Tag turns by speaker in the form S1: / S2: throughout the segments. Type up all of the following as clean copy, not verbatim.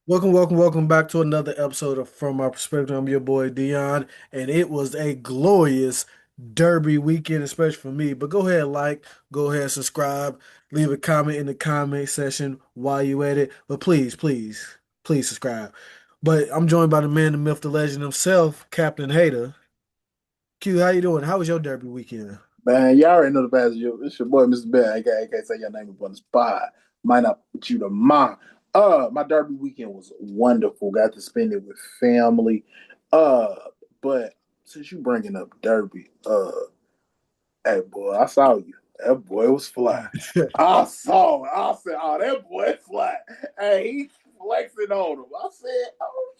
S1: Welcome back to another episode of From Our Perspective. I'm your boy Dion, and it was a glorious Derby weekend, especially for me. But go ahead, subscribe, leave a comment in the comment section while you at it. But please subscribe. But I'm joined by the man, the myth, the legend himself, Captain Hater. Q, how you doing? How was your Derby weekend?
S2: Man, y'all already know the best. It's your boy, Mr. Ben. I can't say your name up on the spot. Might not put you to mind. My Derby weekend was wonderful. Got to spend it with family. Uh, but since you bringing up Derby, hey boy, I saw you. That boy was fly. I saw it. I said, "Oh, that boy fly." Hey, he flexing on him. I said, "Oh,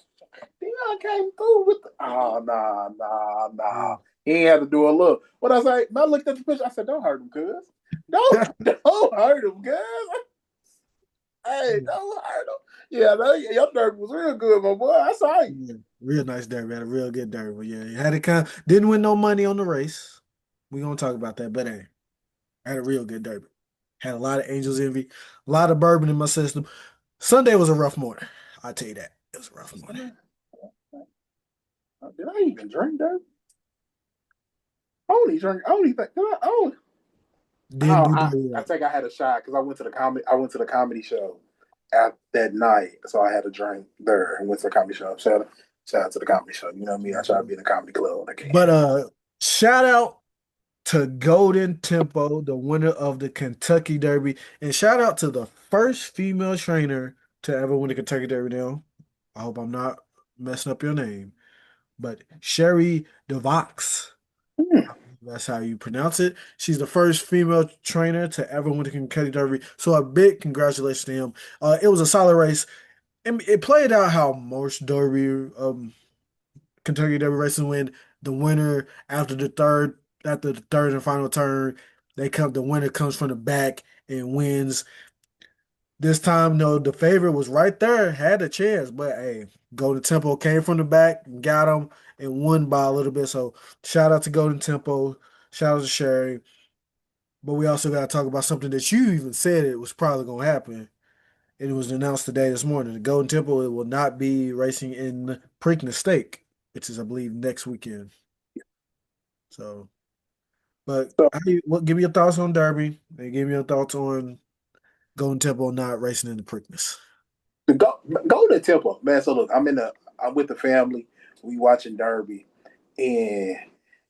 S2: Dion came through with the." Oh, nah. He ain't had to do a look. What I say? I looked at the picture. I said, "Don't hurt him, cuz. Don't hurt him, cuz. Hey, don't hurt him." Yeah, your nerve was real good, my boy. I saw you.
S1: Yeah, real nice derby, had a real good derby. But yeah, had it didn't win no money on the race. We gonna talk about that, but hey, had a real good derby. Had a lot of Angels envy, a lot of bourbon in my system. Sunday was a rough morning. I'll tell you that. It was a rough morning.
S2: Did I even drink that? I only drink. I only think. Did I only.
S1: Didn't do
S2: I
S1: dirty.
S2: think I had a shot because I went to the comedy. I went to the comedy show at that night, so I had a drink there and went to the comedy show. Shout out to the comedy show. You know me. I try to be in the comedy club when I can.
S1: But shout out to Golden Tempo, the winner of the Kentucky Derby, and shout out to the first female trainer to ever win the Kentucky Derby. Now, I hope I'm not messing up your name, but Sherry DeVox.
S2: Hmm.
S1: That's how you pronounce it. She's the first female trainer to ever win the Kentucky Derby. So a big congratulations to him. It was a solid race. And it played out how most Derby, Kentucky Derby races win. The winner after the third and final turn, the winner comes from the back and wins. This time, no, the favorite was right there, had a chance, but hey, Golden Tempo came from the back and got him and won by a little bit. So shout out to Golden Tempo, shout out to Sherry. But we also got to talk about something that you even said it was probably going to happen. And it was announced today this morning. The Golden Temple it will not be racing in Preakness Stake, which is, I believe, next weekend. So, but
S2: So
S1: give me your thoughts on Derby and give me your thoughts on Golden Temple not racing in the Preakness.
S2: go to Temple, man. So look, I'm with the family. We watching Derby, and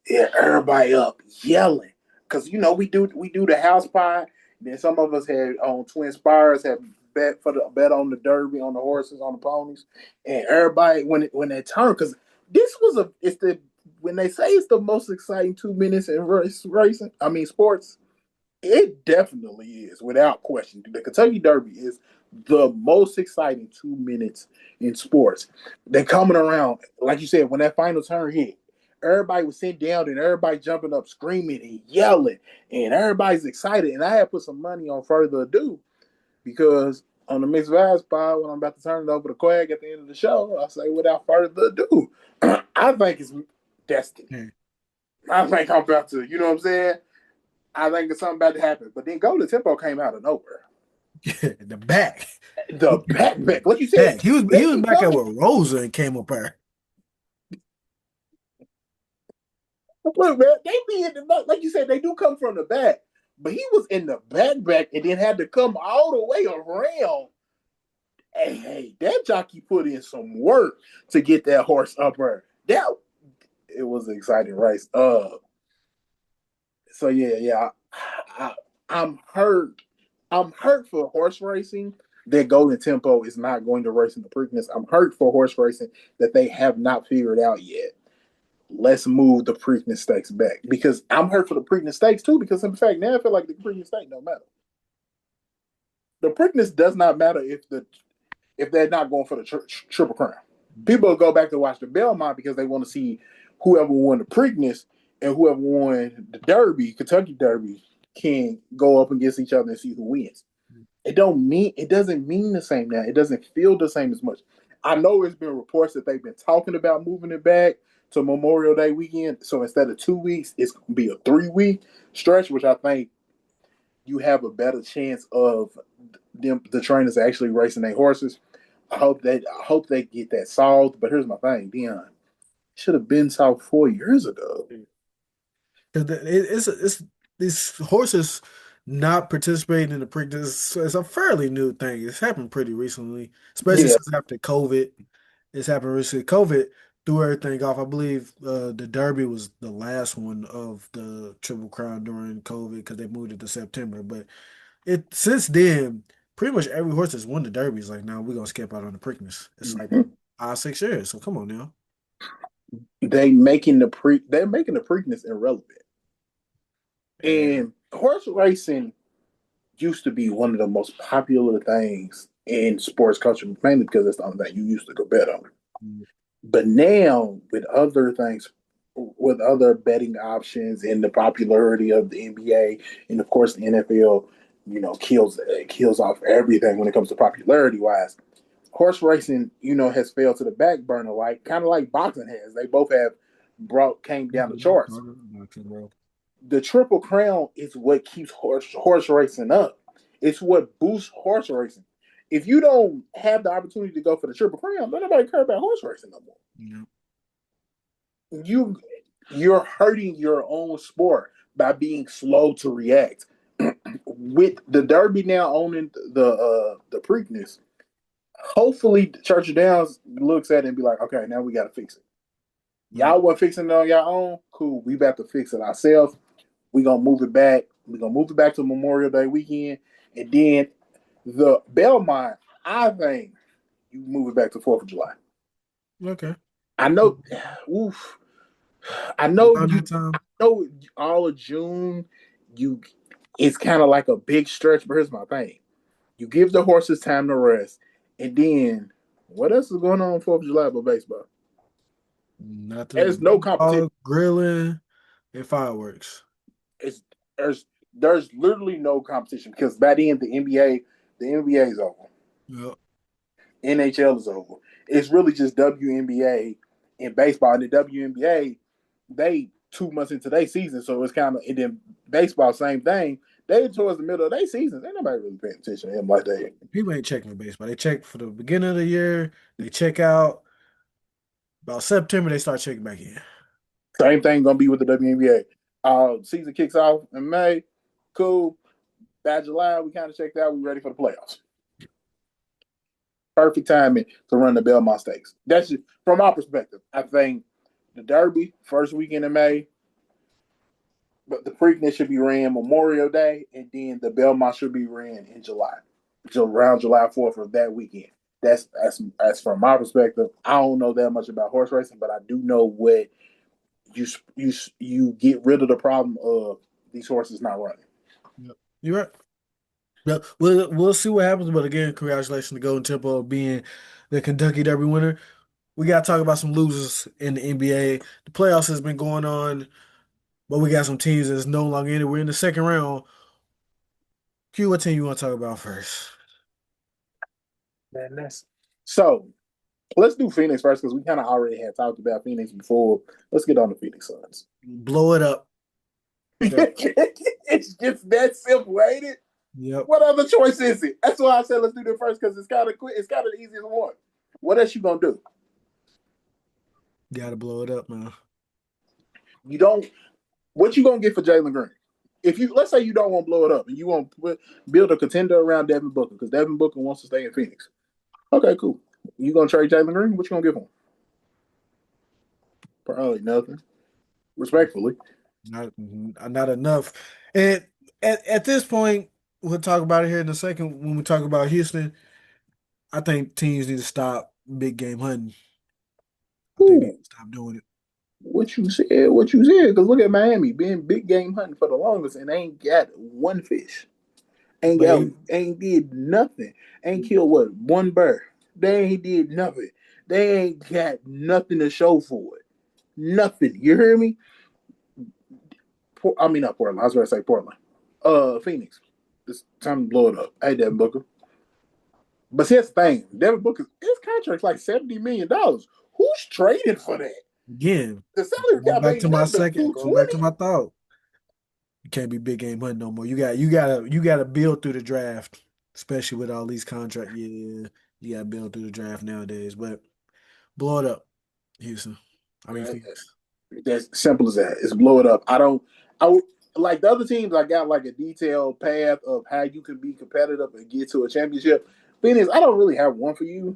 S2: yeah, everybody up yelling because we do the house pie. Then some of us had on Twin Spires have bet on the Derby, on the horses, on the ponies, and everybody when they turn because this was a it's the when they say it's the most exciting 2 minutes in racing. I mean sports. It definitely is, without question. The Kentucky Derby is the most exciting 2 minutes in sports. They're coming around, like you said, when that final turn hit, everybody was sitting down and everybody jumping up, screaming and yelling, and everybody's excited. And I had put some money on Further Ado because on the mixed vibes pod, when I'm about to turn it over to Quag at the end of the show, I say, without further ado, I think it's destiny.
S1: Yeah.
S2: I think I'm about to, you know what I'm saying? I think it's something about to happen. But then Golden Tempo came out of nowhere.
S1: The back.
S2: The backpack, like you said,
S1: Back. He
S2: they
S1: was
S2: be
S1: back there
S2: coming.
S1: with Rosa and came up there.
S2: Look, man, they be in the back. Like you said, they do come from the back. But he was in the back and then had to come all the way around. Hey, that jockey put in some work to get that horse up there. That it was an exciting race. So yeah. I, I'm hurt. I'm hurt for horse racing that Golden Tempo is not going to race in the Preakness. I'm hurt for horse racing that they have not figured out yet. Let's move the Preakness Stakes back because I'm hurt for the Preakness Stakes too. Because in fact, now I feel like the Preakness Stakes don't matter. The Preakness does not matter if they're not going for the Triple Crown. People go back to watch the Belmont because they want to see whoever won the Preakness and whoever won the Derby, Kentucky Derby, can go up against each other and see who wins. It doesn't mean the same now. It doesn't feel the same as much. I know it's been reports that they've been talking about moving it back to Memorial Day weekend. So instead of 2 weeks, it's gonna be a 3 week stretch, which I think you have a better chance of the trainers actually racing their horses. I hope they get that solved. But here's my thing, Dion. Should have been solved 4 years ago.
S1: Because it's these horses not participating in the Preakness is a fairly new thing. It's happened pretty recently, especially
S2: Yeah.
S1: since after COVID. It's happened recently. COVID threw everything off. I believe the Derby was the last one of the Triple Crown during COVID because they moved it to September. But it since then, pretty much every horse that's won the Derby is like, now we're gonna skip out on the Preakness. It's like
S2: Mhm.
S1: 5, 6 years. So come on now.
S2: They're making the Preakness irrelevant.
S1: And
S2: And horse racing used to be one of the most popular things in sports culture, mainly because it's the only thing you used to go bet on. But now, with other betting options and the popularity of the NBA and of course the NFL, kills off everything when it comes to popularity wise. Horse racing, has failed to the back burner, like kind of like boxing has. They both have brought came down the charts. The Triple Crown is what keeps horse racing up. It's what boosts horse racing. If you don't have the opportunity to go for the Triple Crown, don't nobody care about horse racing no more.
S1: Yeah.
S2: You you're hurting your own sport by being slow to react. With the Derby now owning the Preakness, hopefully Churchill Downs looks at it and be like, okay, now we got to fix it.
S1: Right.
S2: Y'all weren't fixing it on your own. Cool. We about to fix it ourselves. We're gonna move it back. We're gonna move it back to Memorial Day weekend. And then the Belmont, I think you move it back to 4th of July.
S1: Okay.
S2: I know oof. I know
S1: Around
S2: you
S1: that time.
S2: I know all of June you it's kind of like a big stretch, but here's my thing. You give the horses time to rest, and then what else is going on 4th of July but baseball? There's
S1: Nothing.
S2: no competition.
S1: Baseball, grilling, and fireworks.
S2: It's there's literally no competition because by the end the NBA is over.
S1: Yep.
S2: NHL is over. It's really just WNBA and baseball. And the WNBA, they 2 months into their season, so it's kind of and then baseball, same thing. They towards the middle of their season. Ain't nobody really paying attention to them like that.
S1: People ain't checking for baseball. They check for the beginning of the year. They check out. About September, they start checking back in.
S2: Same thing gonna be with the WNBA. Season kicks off in May. Cool. By July, we kind of checked out. We ready for the playoffs. Perfect timing to run the Belmont Stakes. That's just from our perspective. I think the Derby first weekend in May, but the Preakness should be ran Memorial Day, and then the Belmont should be ran in July, around July 4th of that weekend. That's from my perspective. I don't know that much about horse racing, but I do know what you get rid of the problem of these horses not running.
S1: Yep. You're right. Yep. We'll see what happens. But again, congratulations to Golden Temple being the Kentucky Derby winner. We got to talk about some losers in the NBA. The playoffs has been going on, but we got some teams that's no longer in it. We're in the second round. Q, what team you want to talk about first?
S2: Man, that's so. Let's do Phoenix first because we kind of already had talked about Phoenix before. Let's get on the Phoenix Suns.
S1: Blow it up. Okay.
S2: It's just that simple, ain't it?
S1: Yep.
S2: What other choice is it? That's why I said let's do that first because it's kind of quick. It's kind of the easiest one. What else you gonna do?
S1: Got to blow it up, man.
S2: You don't. What you gonna get for Jalen Green? If you let's say you don't want to blow it up and you want to build a contender around Devin Booker because Devin Booker wants to stay in Phoenix. Okay, cool. You gonna trade Jalen Green? What you gonna give him? Probably nothing. Respectfully.
S1: Not enough. And at this point, we'll talk about it here in a second when we talk about Houston. I think teams need to stop big game hunting. I think they need
S2: Ooh,
S1: to stop doing it.
S2: what you said, because look at Miami being big game hunting for the longest and ain't got one fish.
S1: But they
S2: Ain't did nothing. Ain't killed what? One bird. They ain't did nothing. They ain't got nothing to show for it. Nothing. You hear me? I mean not Portland. I was gonna say Portland. Phoenix. It's time to blow it up. Hey Devin Booker. But here's the thing, Devin Booker, his contract's like $70 million. Who's trading for that?
S1: again
S2: The salary
S1: going
S2: cap
S1: back
S2: ain't
S1: to my
S2: nothing but
S1: second,
S2: two
S1: going back to
S2: twenty.
S1: my thought. You can't be big game hunting no more. You got to build through the draft, especially with all these contracts. Yeah, You got to build through the draft nowadays, but blow it up, Houston. I mean
S2: Uh,
S1: Phoenix.
S2: That's simple as that. It's blow it up. I don't. I would like the other teams. I got like a detailed path of how you can be competitive and get to a championship. Phoenix, I don't really have one for you.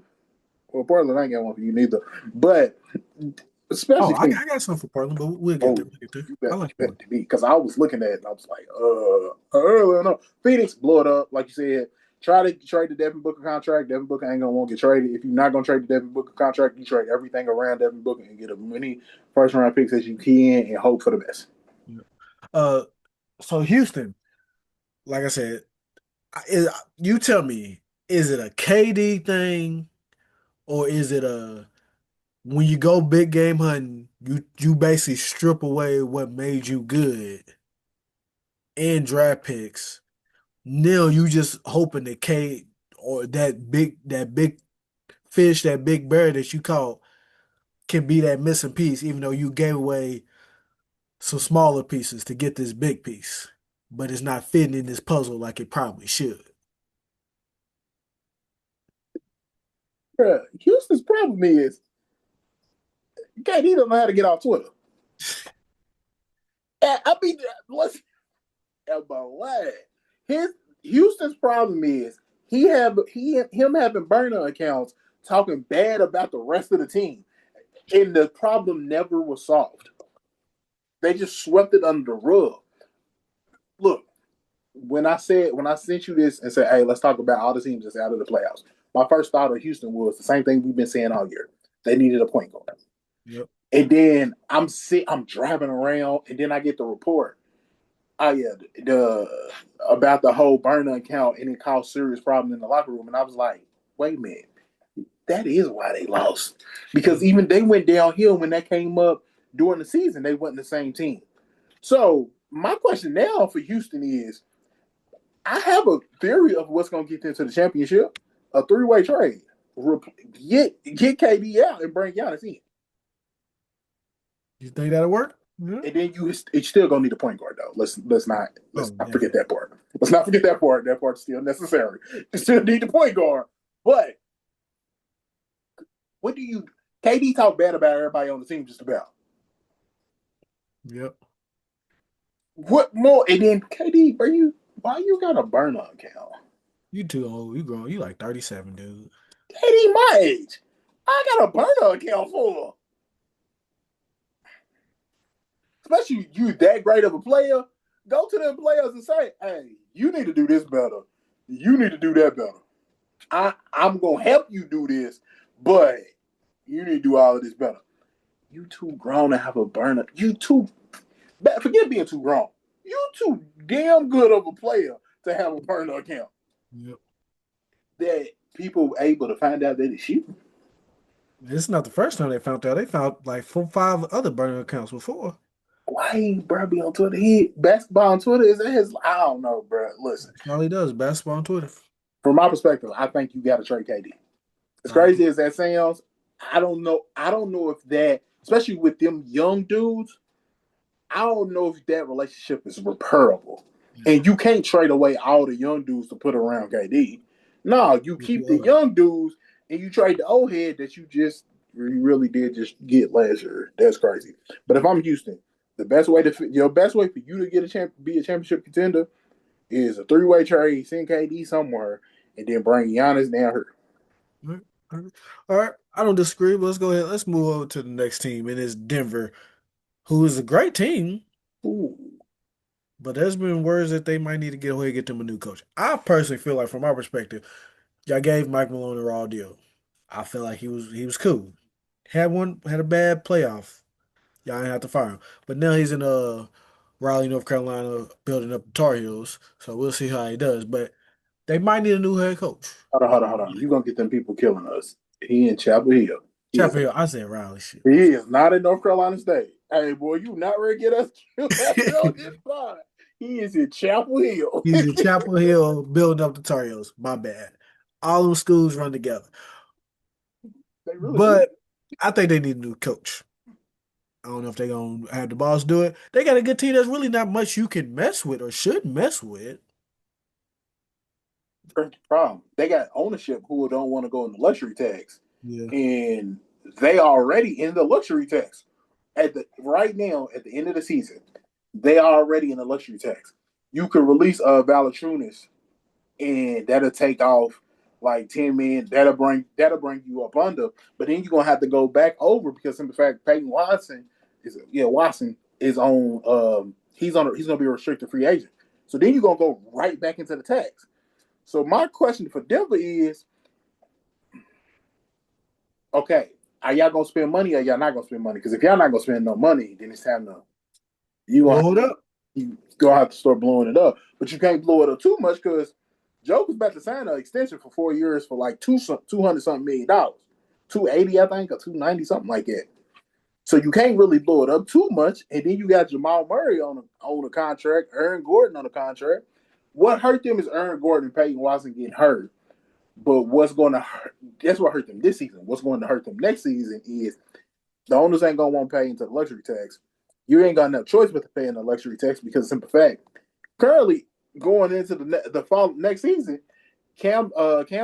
S2: Well, Portland, I ain't got one for you neither. But
S1: Oh,
S2: especially Phoenix.
S1: I got something for Portland, but we'll get
S2: Oh,
S1: there. We'll get there.
S2: you
S1: I
S2: better,
S1: like
S2: you better
S1: Portland.
S2: to me because I was looking at it and I was like, I don't know. Phoenix, blow it up, like you said. Try to trade the Devin Booker contract. Devin Booker ain't gonna want to get traded. If you're not gonna trade the Devin Booker contract, you trade everything around Devin Booker and get as many first round picks as you can and hope for the best.
S1: Yeah. Uh, so Houston, like I said, is, you tell me, is it a KD thing or is it a when you go big game hunting, you basically strip away what made you good and draft picks. Now you just hoping that K or that big fish, that big bear that you caught can be that missing piece, even though you gave away some smaller pieces to get this big piece, but it's not fitting in this puzzle like it probably should.
S2: Bruh, Houston's problem is KD don't know how to get off Twitter. I mean, let's about what his Houston's problem is him having burner accounts talking bad about the rest of the team, and the problem never was solved. They just swept it under the rug. Look, when I sent you this and said, "Hey, let's talk about all the teams that's out of the playoffs," my first thought of Houston was the same thing we've been saying all year. They needed a point guard.
S1: Yep.
S2: And then I'm driving around, and then I get the report. Oh yeah, the about the whole burner account, and it caused serious problem in the locker room. And I was like, wait a minute, that is why they lost because
S1: Yep.
S2: even they went downhill when that came up during the season. They wasn't the same team. So my question now for Houston is, I have a theory of what's going to get them to the championship: a three-way trade. Get KD out and bring Giannis in.
S1: You think that'll work? Yeah.
S2: And then it's still gonna need a point guard though. Let's
S1: Oh,
S2: not forget
S1: definitely.
S2: that part. Let's not forget that part. That part's still necessary. You still need the point guard. But what do you KD talk bad about everybody on the team just about?
S1: Yep.
S2: What more? And then KD, why you got a burner account?
S1: You too old. You grown. You like 37, dude.
S2: KD my age. I got a burner account for. Especially you that great of a player. Go to them players and say, hey, you need to do this better. You need to do that better. I'm gonna help you do this, but you need to do all of this better. You too grown to have a burner. You too forget being too grown. You too damn good of a player to have a burner account
S1: Yep.
S2: that people were able to find out that it's you.
S1: It's not the first time they found out. They found like 4, 5 other burner accounts before.
S2: Why ain't bro be on Twitter? He basketball on Twitter is that his? I don't know, bro. Listen,
S1: That's all he does, basketball on Twitter.
S2: from my perspective, I think you got to trade KD. As
S1: I agree.
S2: crazy as that sounds, I don't know. I don't know if that, especially with them young dudes, I don't know if that relationship is repairable.
S1: Yeah.
S2: And you can't trade away all the young dudes to put around KD. No, you
S1: You're too
S2: keep the
S1: old.
S2: young dudes and you trade the old head that you really did just get last year. That's crazy. But if I'm Houston, your best way for you to get be a championship contender is a three-way trade, send KD somewhere, and then bring Giannis down here.
S1: All right. All right. All right. I don't disagree, but let's go ahead. Let's move over to the next team, and it's Denver, who is a great team,
S2: Ooh,
S1: but there's been words that they might need to get away and get them a new coach. I personally feel like, from our perspective, y'all gave Mike Malone a raw deal. I feel like he was cool. Had a bad playoff. Y'all ain't have to fire him. But now he's in Raleigh, North Carolina, building up the Tar Heels. So we'll see how he does. But they might need a new head coach.
S2: hold on. You gonna get them people killing us? He in Chapel Hill. He is
S1: Chapel Hill, I said Raleigh shit.
S2: He is not in North Carolina State. Hey, boy, you not ready to get us killed on this spot. He is in Chapel Hill.
S1: He's in
S2: They
S1: Chapel Hill building up the Tar Heels. My bad. All them schools run together.
S2: really do.
S1: But I think they need a new coach. I don't know if they're gonna have the boss do it. They got a good team. There's really not much you can mess with or should mess with.
S2: Here's the problem. They got ownership who don't want to go in the luxury tax,
S1: Yeah.
S2: and they already in the luxury tax. At the right now, at the end of the season, they are already in the luxury tax. You could release Valachunas, and that'll take off like 10 million. That'll bring you up under. But then you're gonna have to go back over because in fact Peyton Watson is on. He's gonna be a restricted free agent. So then you're gonna go right back into the tax. So my question for Denver is, okay, are y'all gonna spend money or y'all not gonna spend money? Because if y'all not gonna spend no money, then it's time to you gonna
S1: Blow it up.
S2: you gonna have to start blowing it up. But you can't blow it up too much because Joker's about to sign an extension for 4 years for like 200 something $1 million, 280 I think or 290 something like that. So you can't really blow it up too much. And then you got Jamal Murray on a contract, Aaron Gordon on a contract. What hurt them is Aaron Gordon and Peyton Watson getting hurt. But what's going to hurt? That's what hurt them this season. What's going to hurt them next season is the owners ain't gonna want to pay into the luxury tax. You ain't got no choice but to pay in the luxury tax because of simple fact. Currently, going into the fall next season, Cam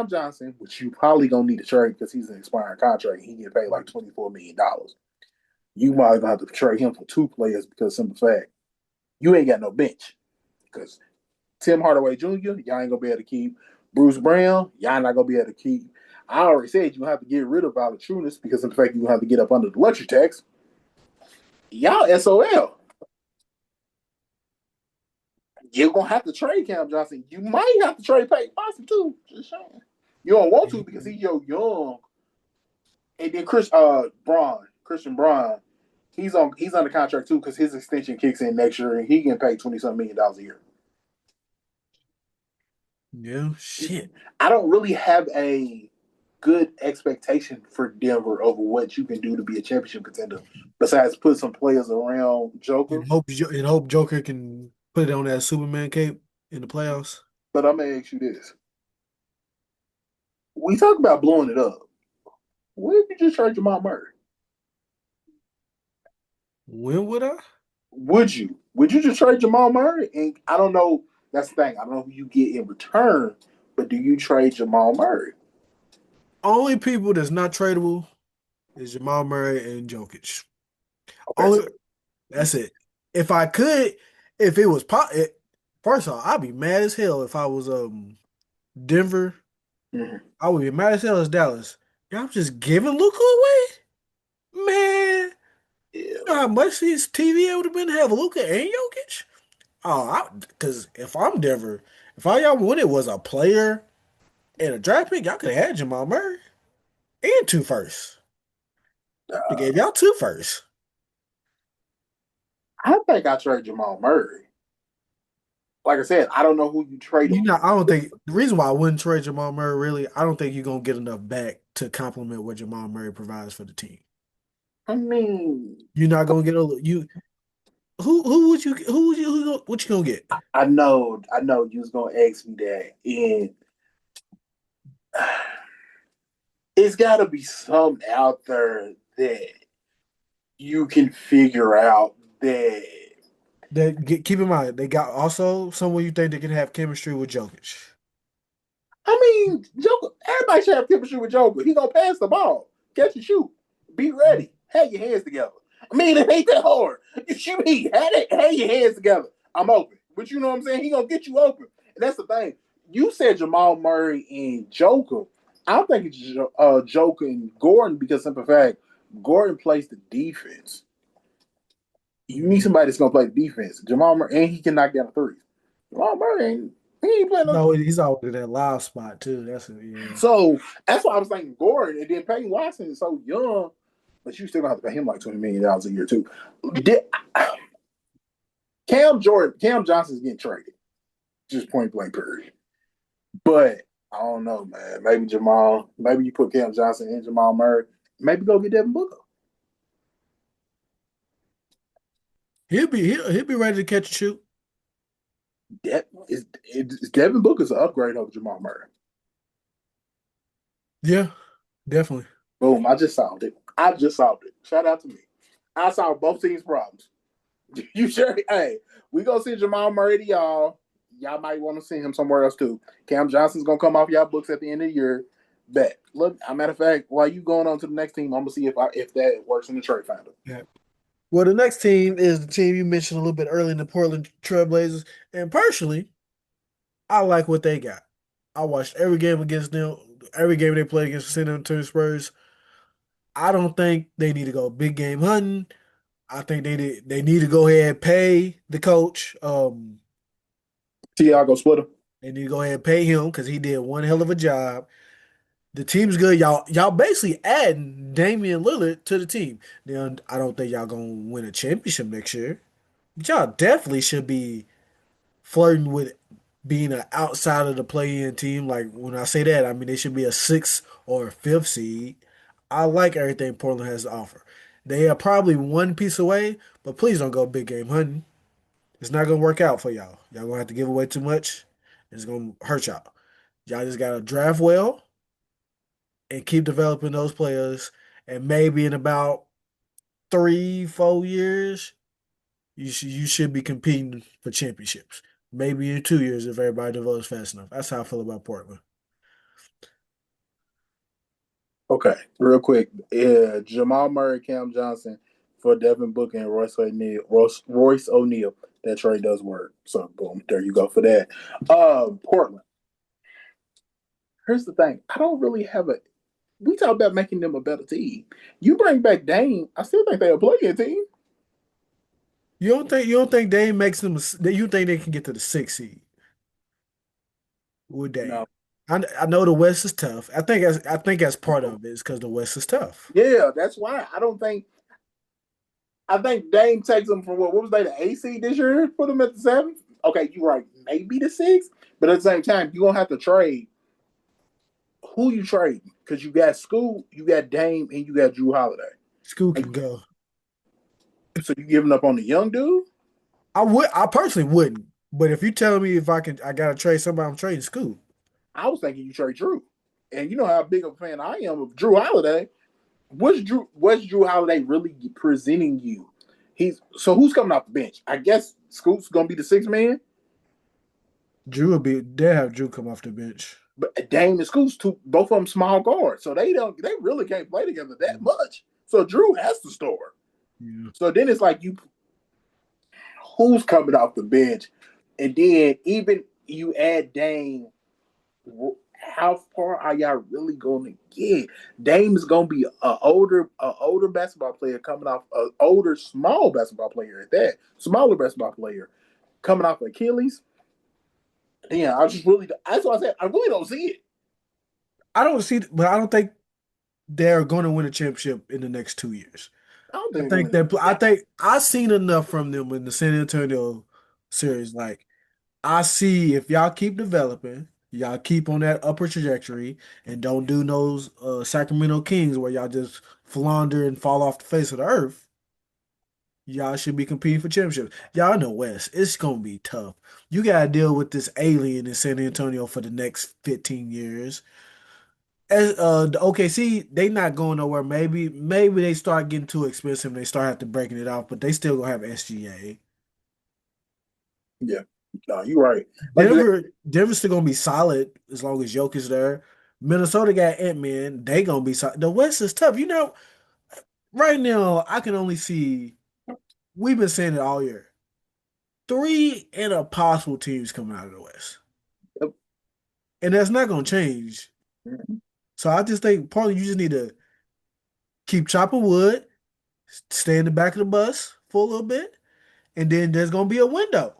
S2: Johnson, which you probably gonna need to trade because he's an expiring contract, he get paid like $24 million. You might have to trade him for two players because simple fact, you ain't got no bench because Tim Hardaway Jr. Y'all ain't gonna be able to keep. Bruce Brown, y'all not gonna be able to keep. I already said you have to get rid of Valachunas because of the fact you have to get up under the luxury tax. Y'all SOL. You're gonna have to trade Cam Johnson. You might have to trade Peyton Watson too. Just saying. You don't want to because he's young. And then Christian Braun, he's on the contract too because his extension kicks in next year and he can pay 20-something $1 million a year.
S1: Yeah. Shit.
S2: I don't really have a good expectation for Denver over what you can do to be a championship contender. Besides, put some players around Joker.
S1: And hope Joker can put it on that Superman cape in the playoffs.
S2: But I'm gonna ask you this: we talk about blowing it up. What if you just trade Jamal Murray?
S1: When would I?
S2: Would you? Would you just trade Jamal Murray? And I don't know. That's the thing. I don't know who you get in return, but do you trade Jamal Murray?
S1: Only people that's not tradable is Jamal Murray and Jokic.
S2: Okay, so
S1: Only that's it. If I could, if it was first of all, I'd be mad as hell if I was Denver.
S2: mhm.
S1: I would be mad as hell as Dallas. Y'all just giving Luka away, man.
S2: Yeah.
S1: You know how much his TV would have been to have Luka and Jokic? Oh, because if I'm Denver, if all y'all wanted was a player and a draft pick, y'all could have had Jamal Murray and two firsts. They
S2: Uh,
S1: gave y'all two firsts.
S2: I think I trade Jamal Murray. Like I said, I don't know who you trade him.
S1: I don't think the reason why I wouldn't trade Jamal Murray really, I don't think you're gonna get enough back to complement what Jamal Murray provides for the team.
S2: I mean,
S1: You're not gonna get a you. Who would you who would you what you gonna get?
S2: I know you was gonna ask me that, and it's got to be something out there that you can figure out that.
S1: Keep in mind they got also someone you think they can have chemistry with Jokic.
S2: I mean, Joker. Everybody should have chemistry with Joker. He gonna pass the ball, catch and shoot, be ready, have your hands together. I mean, it ain't that hard. You shoot me, have your hands together. I'm open, but you know what I'm saying. He gonna get you open, and that's the thing. You said Jamal Murray and Joker. I'm thinking Joker and Gordon because simple fact, Gordon plays the defense. You need somebody that's gonna play the defense. Jamal Murray, and he can knock down the threes. Jamal Murray he ain't playing no.
S1: No, he's always in that live spot too. That's it, yeah.
S2: So that's why I was thinking Gordon, and then Peyton Watson is so young, but you still gonna have to pay him like $20 million a year too. Did, Cam Johnson's getting traded, just point blank period. But I don't know, man. Maybe you put Cam Johnson and Jamal Murray. Maybe go get Devin Booker.
S1: He'll be ready to catch a shoot.
S2: Devin Booker's an upgrade over Jamal Murray.
S1: Yeah, definitely.
S2: Boom! I just solved it. Shout out to me. I solved both teams' problems. You sure? Hey, we gonna see Jamal Murray to y'all. y'all might want to send him somewhere else too. Cam Johnson's gonna come off y'all books at the end of the year. Bet. Look, a matter of fact, while you going on to the next team, I'm gonna see if that works in the trade finder.
S1: Yeah. Well, the next team is the team you mentioned a little bit earlier in the Portland Trailblazers. And personally, I like what they got. I watched every game against them, every game they played against the San Antonio Spurs. I don't think they need to go big game hunting. I think they need to go ahead and pay the coach.
S2: Tiago Splitter.
S1: They need to go ahead and pay him because he did one hell of a job. The team's good. Y'all basically adding Damian Lillard to the team. Now, I don't think y'all gonna win a championship next year. But y'all definitely should be flirting with being an outside of the play-in team. Like when I say that, I mean they should be a sixth or a fifth seed. I like everything Portland has to offer. They are probably one piece away, but please don't go big game hunting. It's not gonna work out for y'all. Y'all gonna have to give away too much. It's gonna hurt y'all. Y'all just gotta draft well and keep developing those players. And maybe in about 3, 4 years, you should be competing for championships. Maybe in 2 years if everybody develops fast enough. That's how I feel about Portland.
S2: Okay, real quick. Yeah, Jamal Murray, Cam Johnson for Devin Booker and Royce O'Neal. That trade does work. So boom, there you go for that. Portland. Here's the thing. I don't really have a we talk about making them a better team. You bring back Dame, I still think they're a playing team.
S1: You don't think Dame makes them that you think they can get to the 6th seed with Dame?
S2: No.
S1: I know the West is tough. I think as part of it is because the West is tough.
S2: Yeah, that's why. I think Dame takes them from what was they the AC this year? Put them at the seventh. Okay, you're right, maybe the sixth, but at the same time, you're gonna have to trade who you trading because you got School, you got Dame, and you got Drew Holiday.
S1: School
S2: Like,
S1: can go.
S2: so you giving up on the young dude?
S1: I personally wouldn't. But if you tell me if I gotta trade somebody, I'm trading School.
S2: I was thinking you trade Drew, and you know how big of a fan I am of Drew Holiday. What's Drew Holiday really presenting you? Who's coming off the bench? I guess Scoot's gonna be the sixth man,
S1: They'll have Drew come off the bench.
S2: but Dame and Scoot's both of them small guards, so they really can't play together that much. So Drew has to store.
S1: Yeah.
S2: So then it's like who's coming off the bench, and then even you add Dame, how far are y'all really going to get? Dame is going to be a older basketball player coming off an older small basketball player at that smaller basketball player coming off Achilles. Yeah, that's what I said. I really don't see it.
S1: But I don't think they're going to win a championship in the next 2 years.
S2: I don't
S1: I
S2: think they're
S1: think
S2: going
S1: that
S2: to.
S1: I think I seen enough from them in the San Antonio series. Like I see if y'all keep developing, y'all keep on that upper trajectory, and don't do those Sacramento Kings where y'all just flounder and fall off the face of the earth. Y'all should be competing for championships. Y'all in the West, it's gonna be tough. You gotta deal with this alien in San Antonio for the next 15 years. As the OKC, they not going nowhere. Maybe they start getting too expensive and they start have to breaking it off, but they still gonna have SGA.
S2: Yeah, no, you're right. Like you said,
S1: Denver's still gonna be solid as long as Jokic there. Minnesota got Ant-Man, they gonna be solid. The West is tough. Right now I can only see we've been saying it all year. Three impossible teams coming out of the West. And that's not gonna change. So I just think partly you just need to keep chopping wood, stay in the back of the bus for a little bit, and then there's gonna be a window.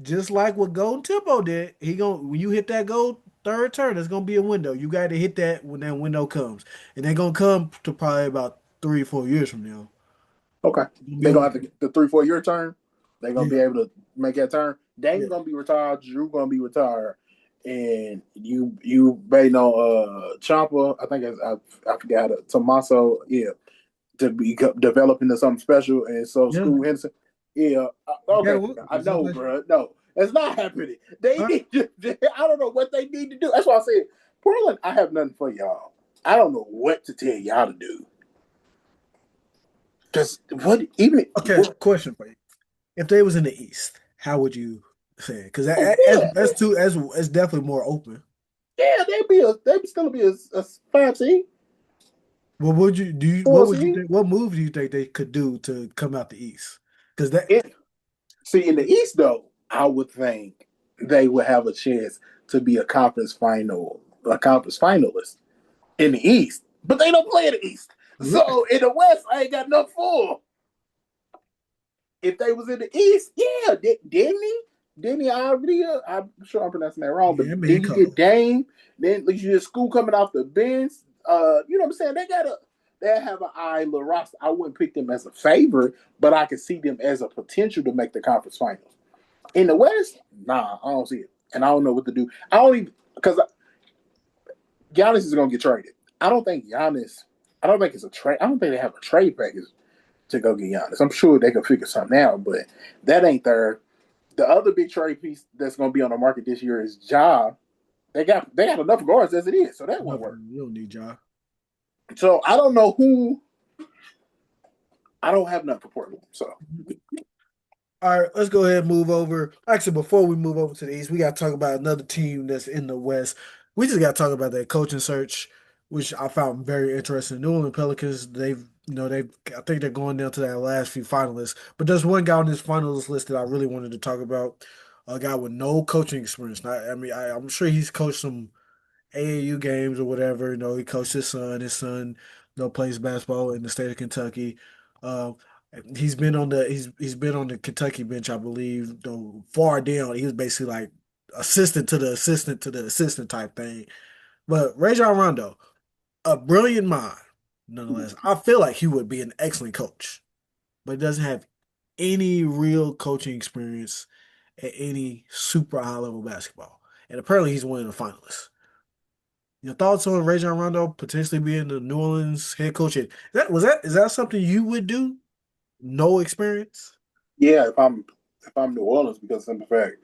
S1: Just like what Golden Tempo did. When you hit that goal third turn, there's gonna be a window. You gotta hit that when that window comes. And they're gonna come to probably about 3 or 4 years from now.
S2: okay,
S1: It'll be
S2: they're
S1: a
S2: gonna have to
S1: window.
S2: get the 3 4 year turn. They're gonna
S1: Yeah,
S2: be able to make that turn.
S1: yeah.
S2: Dame gonna be retired. Drew gonna be retired, and you betting on Champa. I think I forgot Tommaso. Yeah, to be developing into something special. And so
S1: Yeah.
S2: School Henderson. Yeah,
S1: You gotta
S2: okay.
S1: look.
S2: I know, bro. No, it's not happening. They need. I don't know what they need to do. That's why I said Portland. I have nothing for y'all. I don't know what to tell y'all to do. Because what even
S1: Okay,
S2: what,
S1: question for you. If they was in the East, how would you? Because
S2: Oh yeah,
S1: that's definitely more open.
S2: yeah, they'd still be a 5 seed,
S1: What would you do?
S2: four
S1: What would you
S2: seed.
S1: think? What move do you think they could do to come out the East? Because that
S2: It, See, in the East though, I would think they would have a chance to be a conference finalist in the East, but they don't play in the East. So in the West, I ain't got enough for 'em. If they was in the East, yeah, didn't he? Didn't he already? I'm sure I'm pronouncing that wrong,
S1: yeah,
S2: but
S1: man,
S2: did he get
S1: cold.
S2: Dame? Then you just school coming off the bench. You know what I'm saying? They have an eye little roster. I wouldn't pick them as a favorite, but I could see them as a potential to make the conference finals. In the West, nah, I don't see it, and I don't know what to do. I don't even because Giannis is gonna get traded. I don't think Giannis. I don't think it's a trade. I don't think they have a trade package to go get Giannis. I'm sure they can figure something out, but that ain't there. The other big trade piece that's going to be on the market this year is Ja. They got enough guards as it is, so that won't work.
S1: Nothing. You don't need y'all.
S2: So I don't know who. I don't have enough for Portland. So
S1: All right, let's go ahead and move over. Actually, before we move over to the East, we got to talk about another team that's in the West. We just got to talk about that coaching search, which I found very interesting. New Orleans Pelicans, I think they're going down to that last few finalists. But there's one guy on this finalist list that I really wanted to talk about, a guy with no coaching experience. I'm sure he's coached some AAU games or whatever. He coached his son. His son, plays basketball in the state of Kentucky. Um, he's been on the Kentucky bench, I believe. Though far down, he was basically like assistant to the assistant to the assistant type thing. But Rajon Rondo, a brilliant mind, nonetheless. I feel like he would be an excellent coach, but he doesn't have any real coaching experience at any super high level basketball. And apparently, he's one of the finalists. Your thoughts on Rajon Rondo potentially being the New Orleans head coach? Is that something you would do? No experience?
S2: yeah, if I'm New Orleans, because simple fact,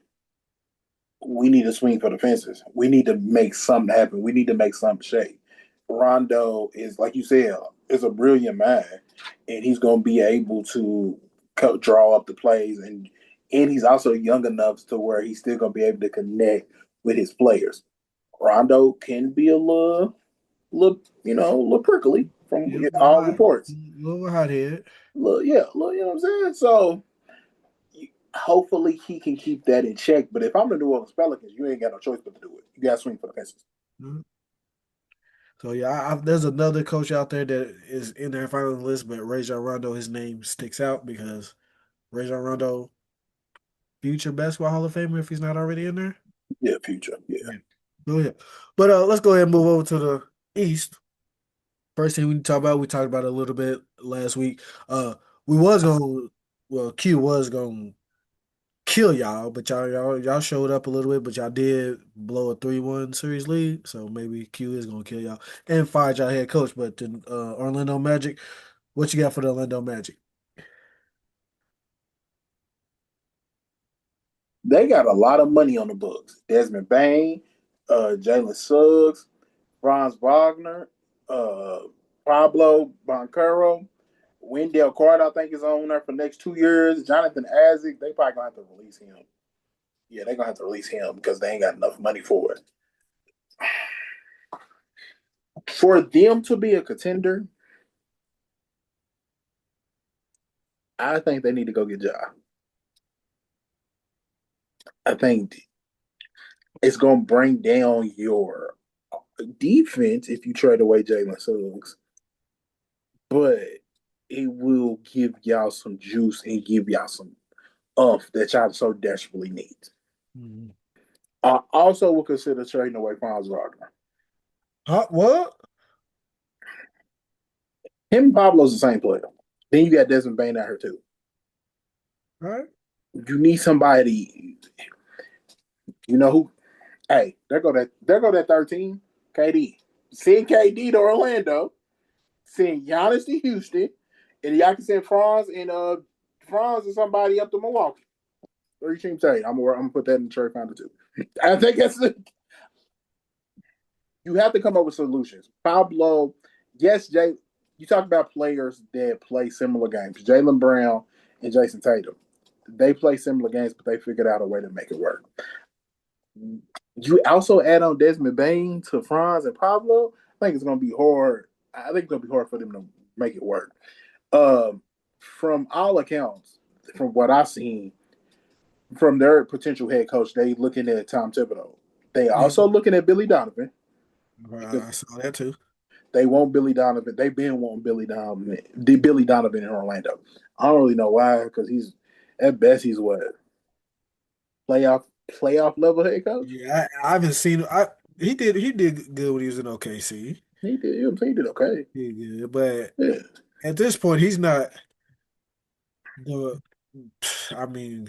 S2: we need to swing for the fences. We need to make something happen. We need to make something shake. Rondo is, like you said, is a brilliant mind, and he's going to be able to draw up the plays, and he's also young enough to where he's still going to be able to connect with his players. Rondo can be a little prickly from
S1: Yeah,
S2: all reports.
S1: little hothead.
S2: Yeah, you know what I'm saying. So hopefully he can keep that in check. But if I'm the New Orleans Pelicans, you ain't got no choice but to do it. You got to swing for the fences.
S1: Mhm. So yeah, there's another coach out there that is in that final list, but Rajon Rondo, his name sticks out because Rajon Rondo, future basketball Hall of Famer, if he's not already in there.
S2: Yeah, future. Yeah,
S1: Yeah. Go ahead. But let's go ahead and move over to the East. First thing we talk about, we talked about it a little bit last week. We was going, well, Q was going to kill y'all, but y'all showed up a little bit, but y'all did blow a 3-1 series lead, so maybe Q is going to kill y'all and fired y'all head coach. But the Orlando Magic, what you got for the Orlando Magic?
S2: they got a lot of money on the books. Desmond Bain, Jalen Suggs, Franz Wagner, uh, Pablo Boncaro, Wendell Carter, I think is on there for the next 2 years. Jonathan Isaac, they probably gonna have to release him. Yeah, they're gonna have to release him because they ain't got enough money for it. For them to be a contender, I think they need to go get Ja. I think it's gonna bring down your defense if you trade away Jalen Suggs, but it will give y'all some juice and give y'all some umph that y'all so desperately need.
S1: Mhm.
S2: I also would consider trading away Franz Wagner.
S1: Huh? What?
S2: Him and Pablo's the same player. Then you got Desmond Bain out here too.
S1: All right.
S2: You need somebody. You know who? Hey, there go that 13. KD. Send KD to Orlando. Send Giannis to Houston, and y'all can send Franz and somebody up to Milwaukee. 3 team trade. I'm gonna put that in the trade finder too. I think you have to come up with solutions. Pablo, yes, Jay. You talk about players that play similar games. Jaylen Brown and Jason Tatum. They play similar games, but they figured out a way to make it work. You also add on Desmond Bain to Franz and Pablo. I think it's going to be hard. I think it's going to be hard for them to make it work. From all accounts, from what I've seen, from their potential head coach, they looking at Tom Thibodeau. They
S1: Yeah,
S2: also looking at Billy Donovan because
S1: I saw that too.
S2: they want Billy Donovan. They've been wanting Billy Donovan in Orlando. I don't really know why because he's at best he's what playoff playoff level head coach.
S1: Yeah, I haven't seen. He did good when he was in OKC.
S2: He did okay.
S1: He did good, but
S2: Yeah,
S1: at this point, he's not the. I mean,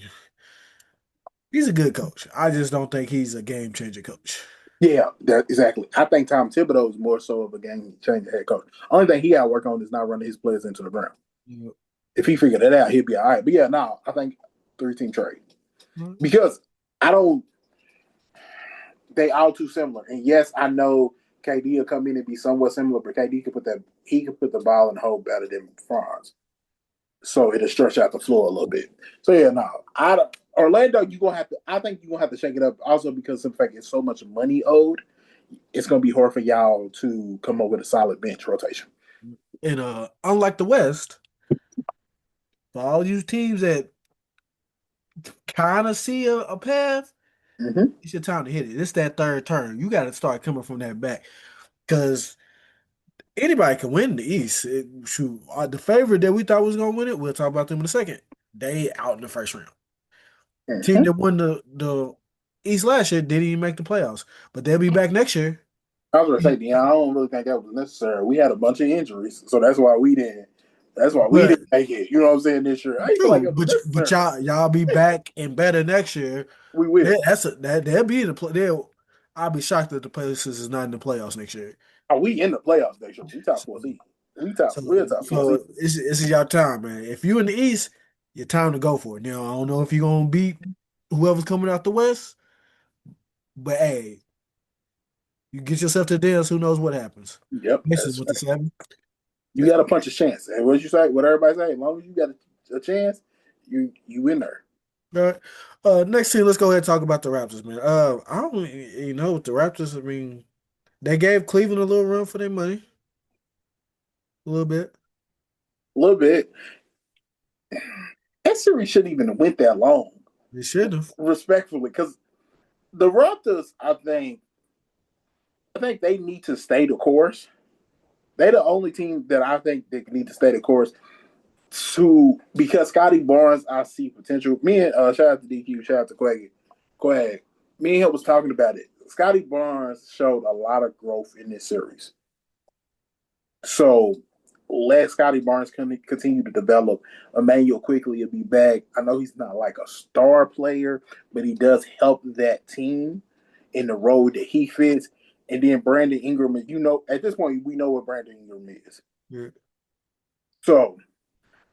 S1: he's a good coach. I just don't think he's a game changer coach.
S2: yeah, exactly. I think Tom Thibodeau is more so of a game changing head coach. Only thing he got to work on is not running his players into the ground.
S1: Yeah.
S2: If he figured it out, he'd be all right. But yeah, no, I think 3-team trade
S1: Mhm.
S2: because I don't. They all too similar, and yes, I know KD will come in and be somewhat similar, but KD could put the ball in the hole better than Franz, so it'll stretch out the floor a little bit. So yeah, no, I don't. Orlando, you gonna have to. I think you are gonna have to shake it up. Also, because of the fact it's so much money owed, it's gonna be hard for y'all to come up with a solid bench rotation.
S1: And unlike the West, for all you teams that kind of see a path,
S2: Mm-hmm.
S1: it's your time to hit it. It's that third turn. You got to start coming from that back because anybody can win the East. Shoot, the favorite that we thought was going to win it, we'll talk about them in a second. They out in the first round. Team
S2: Mm-hmm.
S1: that won the East last year didn't even make the playoffs, but they'll be back next year.
S2: I was gonna say, Deon, I don't really think that was necessary. We had a bunch of injuries, so that's why we didn't. That's why we
S1: But
S2: didn't make it. You know what I'm saying? This year, I didn't feel like
S1: true,
S2: it was
S1: but
S2: necessary.
S1: y'all be back and better next year.
S2: We will.
S1: They'll be in the play. I'll be shocked that the places is not in the playoffs next year.
S2: Are we in the playoffs next year? We top
S1: So,
S2: 4 seed.
S1: so,
S2: We're top 4 seed.
S1: this is your time, man. If you in the East, your time to go for it. Now I don't know if you're gonna beat whoever's coming out the West, but hey, you get yourself to dance. Who knows what happens?
S2: Yep,
S1: This is
S2: that's
S1: what the
S2: right.
S1: seven.
S2: You got a punch a chance. And what you say? What everybody say? As long as you got a chance, you in there.
S1: All right. Next team, let's go ahead and talk about the Raptors, man. I don't, with the Raptors. I mean, they gave Cleveland a little run for their money, a little bit.
S2: A little bit. That series shouldn't even have went that long.
S1: They should have.
S2: Respectfully, because the Raptors, I think they need to stay the course. They're the only team that I think they need to stay the course to because Scotty Barnes, I see potential. Me and shout out to DQ, shout out to Quag. Me and him was talking about it. Scotty Barnes showed a lot of growth in this series. So let Scotty Barnes continue to develop. Emmanuel quickly will be back. I know he's not like a star player, but he does help that team in the role that he fits. And then Brandon Ingram, at this point, we know what Brandon Ingram is.
S1: Yeah.
S2: So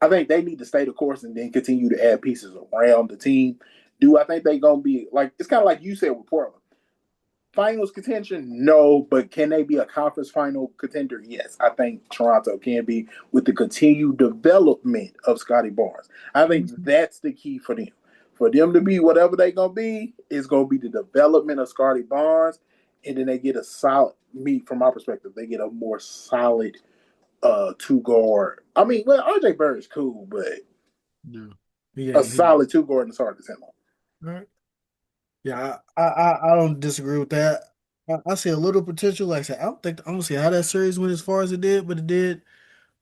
S2: I think they need to stay the course and then continue to add pieces around the team. Do I think they're going to be like, it's kind of like you said with Portland. Finals contention? No, but can they be a conference final contender? Yes, I think Toronto can be with the continued development of Scotty Barnes. I think that's the key for them. For them to be whatever they're going to be, is going to be the development of Scotty Barnes, and then they get a solid, from my perspective, they get a more solid two guard. I mean, well, RJ Barrett is cool, but
S1: No. Yeah.
S2: a solid two guard is hard to send on.
S1: All right. Yeah, I don't disagree with that. I see a little potential. Like I said, I don't see how that series went as far as it did, but it did.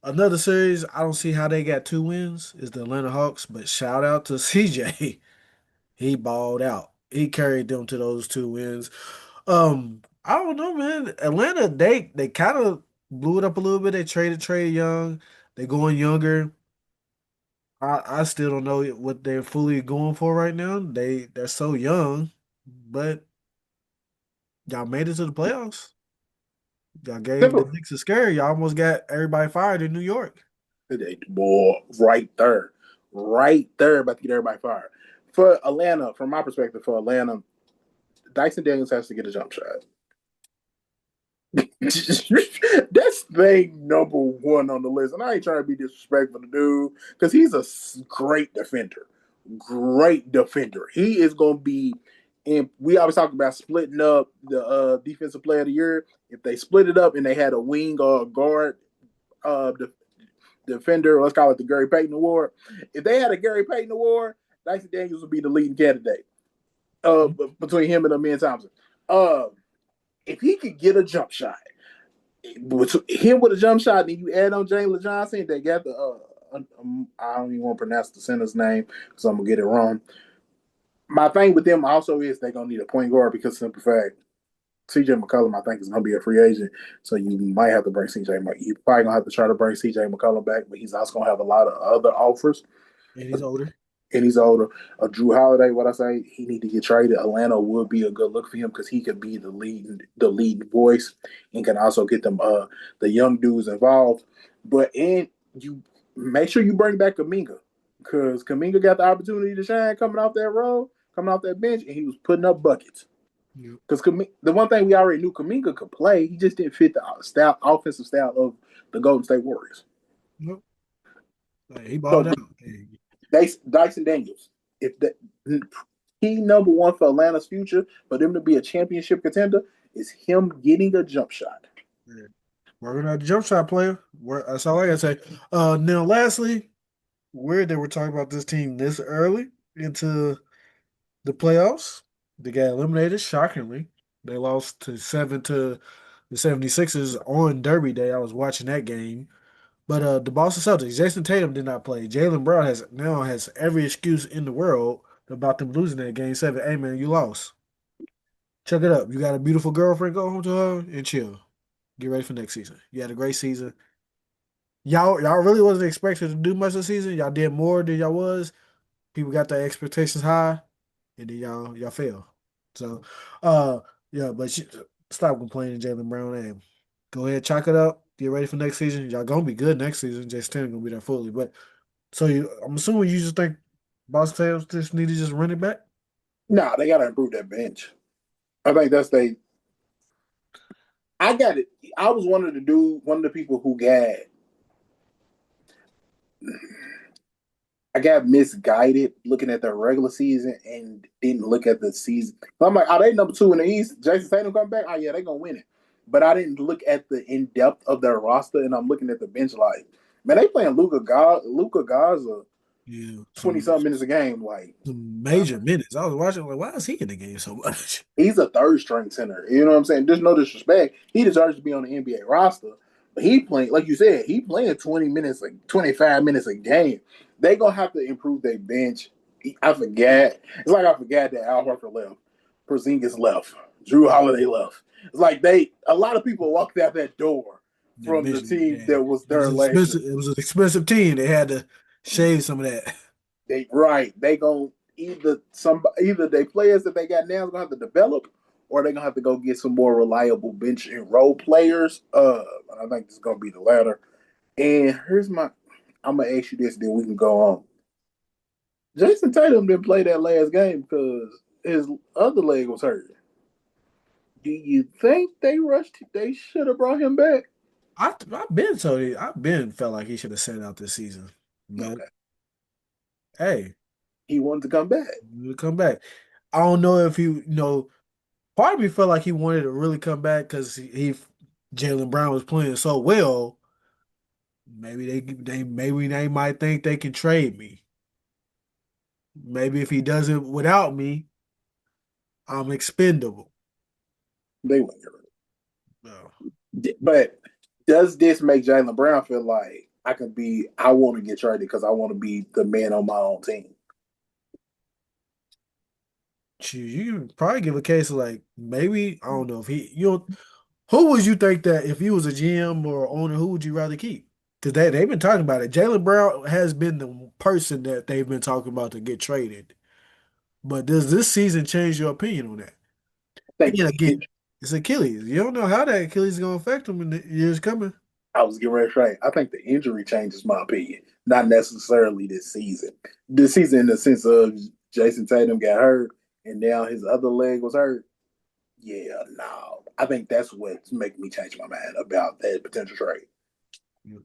S1: Another series, I don't see how they got 2 wins. Is the Atlanta Hawks, but shout out to CJ. He balled out. He carried them to those 2 wins. I don't know, man. Atlanta, they kind of blew it up a little bit. They traded Trey Young. They going younger. I still don't know what they're fully going for right now. They're so young, but y'all made it to the playoffs. Y'all gave the
S2: Simple.
S1: Knicks a scare. Y'all almost got everybody fired in New York.
S2: Boy, right there, about to get everybody fired. For Atlanta, from my perspective, for Atlanta, Dyson Daniels has to get a jump shot. That's thing number one on the list. And I ain't trying to be disrespectful to dude because he's a great defender. great defender. He is going to be. And we always talk about splitting up the defensive player of the year. If they split it up and they had a wing or a guard defender, let's call it the Gary Payton Award. If they had a Gary Payton Award, Dyson Daniels would be the leading candidate between him and Amin Thompson. Uh, if he could get a jump shot, him with a jump shot, then you add on Jalen Johnson, they got the I don't even want to pronounce the center's name because I'm gonna get it wrong. My thing with them also is they're gonna need a point guard because simple fact, CJ McCollum, I think, is gonna be a free agent. So you might have to bring CJ. You probably gonna have to try to bring CJ McCollum back, but he's also gonna have a lot of other offers.
S1: And he's older.
S2: And he's older. Drew Holiday, what I say, he need to get traded. Atlanta would be a good look for him because he could be the lead voice and can also get them the young dudes involved. But and you make sure you bring back Kaminga because Kaminga got the opportunity to shine coming off that road, coming off that bench, and he was putting up buckets.
S1: Yep.
S2: Because the one thing we already knew Kaminga could play, he just didn't fit the offensive style of the Golden State Warriors.
S1: Nope. Like, he balled
S2: So
S1: out. Hey,
S2: Dyson Daniels, if the key number one for Atlanta's future, for them to be a championship contender, is him getting a jump shot.
S1: yeah. Working out the jump shot player. That's all I gotta say. Now, lastly, weird that we're talking about this team this early into the playoffs. They got eliminated, shockingly. They lost to 7 to the 76ers on Derby Day. I was watching that game. But the Boston Celtics, Jason Tatum did not play. Jalen Brown has every excuse in the world about them losing that game 7. Hey man, you lost. Check it up. You got a beautiful girlfriend, go home to her and chill. Get ready for next season. You had a great season. Y'all really wasn't expected to do much this season. Y'all did more than y'all was. People got their expectations high, and then y'all fail. So, uh, yeah, but stop complaining, Jalen Brown. And go ahead, chalk it up. Get ready for next season. Y'all gonna be good next season. Jason Tatum gonna be there fully. But so I'm assuming you just think Boston Celtics just need to just run it back.
S2: Nah, they got to improve that bench. I think that's they. I got it. I was one of the people who got. I got misguided looking at the regular season and didn't look at the season. I'm like, are they number two in the East? Jason Tatum come back? Oh yeah, they gonna win it. But I didn't look at the in depth of their roster, and I'm looking at the bench like, man, they playing Luka Gaza
S1: Yeah,
S2: 20 something minutes a game. Like,
S1: some major minutes. I was watching like, why is he in the game so much?
S2: he's a third string center. You know what I'm saying? There's no disrespect. He deserves to be on the NBA roster. But he playing, like you said, he playing 20 minutes, like 25 minutes a game. They gonna have to improve their bench. I forgot. It's like I forgot that Al Horford left. Porzingis left. Drew Holiday left. It's like a lot of people walked out that door
S1: The
S2: from the
S1: bench,
S2: team
S1: yeah,
S2: that was there last year.
S1: It was an expensive team. They had to shave some of that.
S2: They gonna either they players that they got now is gonna have to develop, or they're gonna have to go get some more reliable bench and role players. I think it's gonna be the latter. And I'm gonna ask you this, then we can go on. Jason Tatum didn't play that last game because his other leg was hurt. Do you think they should have brought him back?
S1: I've been felt like he should have sat out this season. But
S2: Okay,
S1: hey,
S2: he wanted to come back.
S1: he'll come back. I don't know if part of me felt like he wanted to really come back because Jalen Brown was playing so well. Maybe they might think they can trade me. Maybe if he does it without me, I'm expendable.
S2: They wouldn't get rid
S1: No.
S2: of him. But does this make Jalen Brown feel like I want to get traded because I want to be the man on my own team?
S1: You can probably give a case of like maybe I don't know if who would you think that if you was a GM or owner, who would you rather keep? Because they've been talking about it. Jalen Brown has been the person that they've been talking about to get traded. But does this season change your opinion on that?
S2: I think
S1: And
S2: the
S1: again, it's Achilles. You don't know how that Achilles is going to affect him in the years coming.
S2: I was getting ready to say, I think the injury changes my opinion, not necessarily this season. This season, in the sense of Jason Tatum got hurt and now his other leg was hurt. Yeah, no. I think that's what's making me change my mind about that potential trade.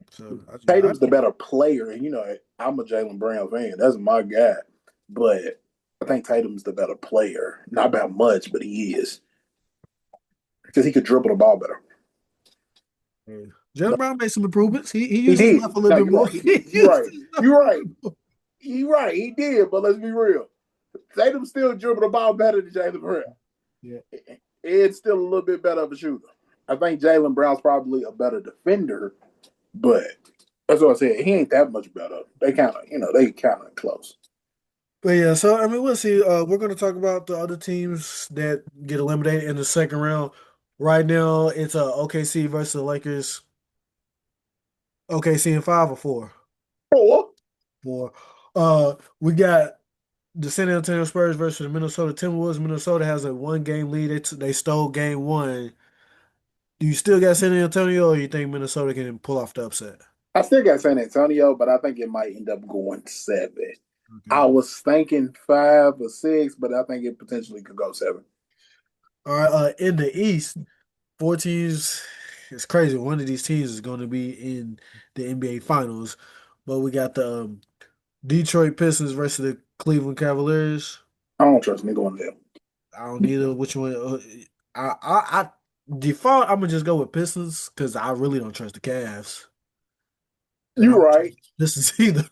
S1: So
S2: Tatum's the better player, and I'm a Jalen Brown fan. That's my guy. but I think Tatum's the better player. Not about much, but he is because he could dribble the ball better.
S1: Yeah. Jalen Brown made some improvements. He
S2: He
S1: used his
S2: did.
S1: left a little
S2: No,
S1: bit
S2: you're
S1: more.
S2: right. He
S1: He
S2: did. You're
S1: used
S2: right.
S1: his left
S2: You're
S1: a
S2: right.
S1: little more.
S2: You're right. He did. But let's be real. Tatum still dribble the ball better than Jalen Brown.
S1: Yeah.
S2: It's still a little bit better of a shooter. I think Jalen Brown's probably a better defender, but that's what I said. He ain't that much better. They kind of, they kind of close.
S1: But yeah, so I mean, we'll see. We're going to talk about the other teams that get eliminated in the second round. Right now, it's OKC versus the Lakers. OKC in 5 or 4.
S2: Four.
S1: 4. We got the San Antonio Spurs versus the Minnesota Timberwolves. Minnesota has a 1 game lead. They stole game one. Do you still got San Antonio, or you think Minnesota can pull off the upset?
S2: I still got San Antonio, but I think it might end up going 7. I
S1: Okay.
S2: was thinking 5 or 6, but I think it potentially could go 7.
S1: All right. In the East, 4 teams. It's crazy. One of these teams is going to be in the NBA Finals, but we got the Detroit Pistons versus the Cleveland Cavaliers.
S2: I don't trust me going there.
S1: I don't either. Which one? I default. I'm gonna just go with Pistons because I really don't trust the Cavs, and I
S2: You
S1: don't trust
S2: right.
S1: the Pistons either.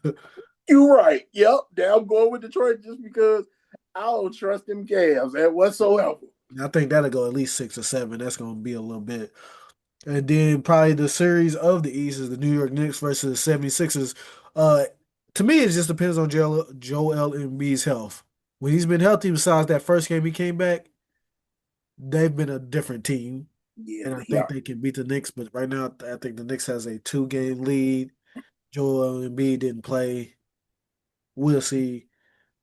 S2: You right. Yep. Now I'm going with Detroit just because I don't trust them Cavs and whatsoever.
S1: I think that'll go at least 6 or 7. That's gonna be a little bit. And then probably the series of the East is the New York Knicks versus the 76ers. Uh, to me, it just depends on Joel Embiid's health. When he's been healthy, besides that first game he came back, they've been a different team.
S2: Yeah,
S1: And I
S2: yeah.
S1: think they can beat the Knicks. But right now, I think the Knicks has a 2 game lead. Joel Embiid didn't play. We'll see.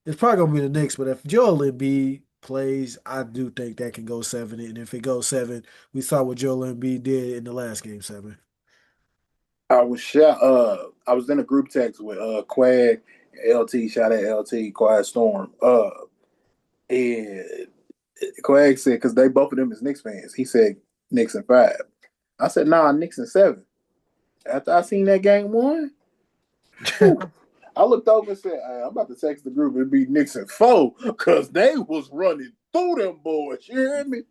S1: It's probably gonna be the Knicks, but if Joel Embiid plays, I do think that can go 7. And if it goes 7, we saw what Joel Embiid did in the last game 7.
S2: I was in a group text with Quag, LT, shout out LT, Quiet Storm. And Quag said, because they both of them is Knicks fans, he said Knicks in 5. I said, nah, Knicks in 7. After I seen that game one, whew, I looked over and said, hey, I'm about to text the group and be Knicks in 4 because they was running through them boys. You hear me?